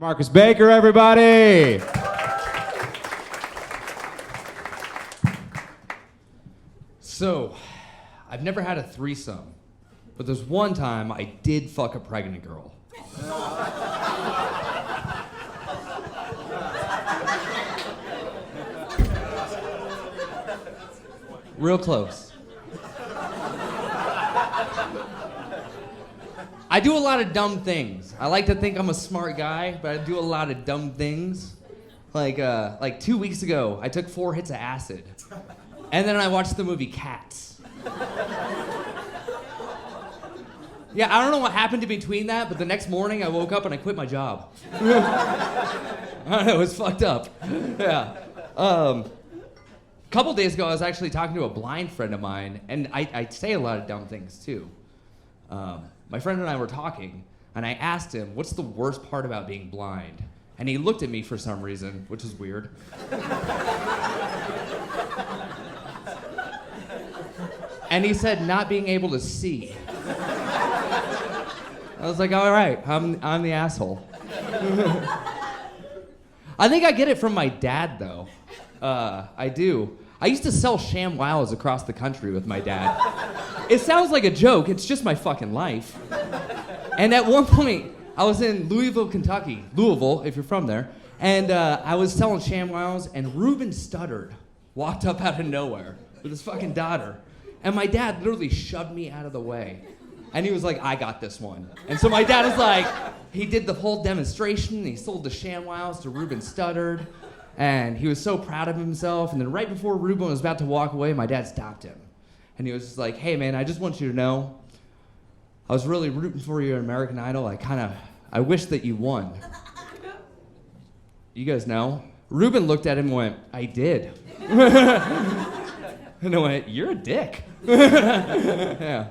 Marcus Baker, everybody! So, I've never had a threesome, but there's one time I did fuck a pregnant girl. Real close. I do a lot of dumb things. I like to think I'm a smart guy, but I do a lot of dumb things. Like 2 weeks ago, I took 4 hits of acid. And then I watched the movie Cats. Yeah, I don't know what happened in between that, but the next morning I woke up and I quit my job. I don't know, it was fucked up. Yeah. A couple days ago, I was actually talking to a blind friend of mine, and I say a lot of dumb things too. My friend and I were talking, and I asked him, what's the worst part about being blind? And he looked at me for some reason, which is weird. And he said, not being able to see. I was like, all right, I'm the asshole. I think I get it from my dad, though. I do. I used to sell ShamWows across the country with my dad. It sounds like a joke, it's just my fucking life. And at one point, I was in Louisville, Kentucky, Louisville, if you're from there, and I was selling ShamWows, and Ruben Studdard walked up out of nowhere with his fucking daughter. And my dad literally shoved me out of the way. And he was like, I got this one. And so my dad was like, he did the whole demonstration, he sold the ShamWows to Ruben Studdard, and he was so proud of himself. And then right before Ruben was about to walk away, my dad stopped him. And he was just like, hey man, I just want you to know, I was really rooting for you at American Idol. I wish that you won. You guys know? Ruben looked at him and went, I did. And I went, you're a dick. Yeah.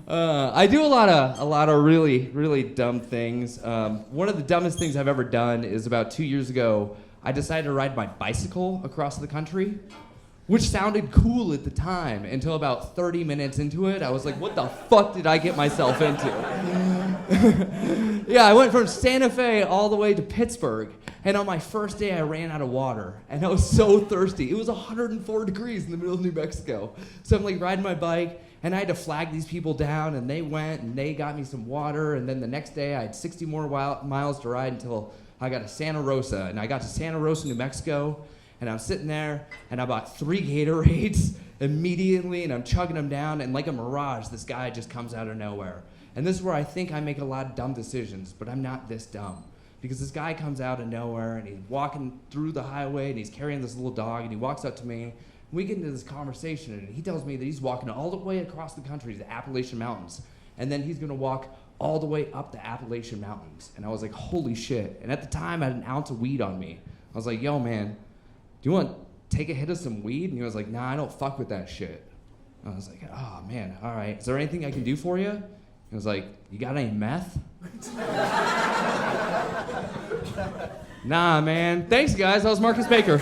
I do a lot of really, really dumb things. One of the dumbest things I've ever done is about 2 years ago, I decided to ride my bicycle across the country, which sounded cool at the time until about 30 minutes into it. I was like, what the fuck did I get myself into? Yeah, I went from Santa Fe all the way to Pittsburgh. And on my first day, I ran out of water, and I was so thirsty. It was 104 degrees in the middle of New Mexico. So I'm like riding my bike, and I had to flag these people down, and they went, and they got me some water, and then the next day, I had 60 more miles to ride until I got to Santa Rosa. And I got to Santa Rosa, New Mexico, and I'm sitting there, and I bought 3 Gatorades immediately, and I'm chugging them down, and like a mirage, this guy just comes out of nowhere. And this is where I think I make a lot of dumb decisions, but I'm not this dumb. Because this guy comes out of nowhere, and he's walking through the highway, and he's carrying this little dog, and he walks up to me, and we get into this conversation, and he tells me that he's walking all the way across the country to the Appalachian Mountains, and then he's gonna walk all the way up the Appalachian Mountains. And I was like, holy shit. And at the time, I had an ounce of weed on me. I was like, yo, man, do you want to take a hit of some weed? And he was like, nah, I don't fuck with that shit. I was like, oh, man, all right. Is there anything I can do for you? He was like, you got any meth? Nah, man. Thanks, guys. That was Marcus Baker.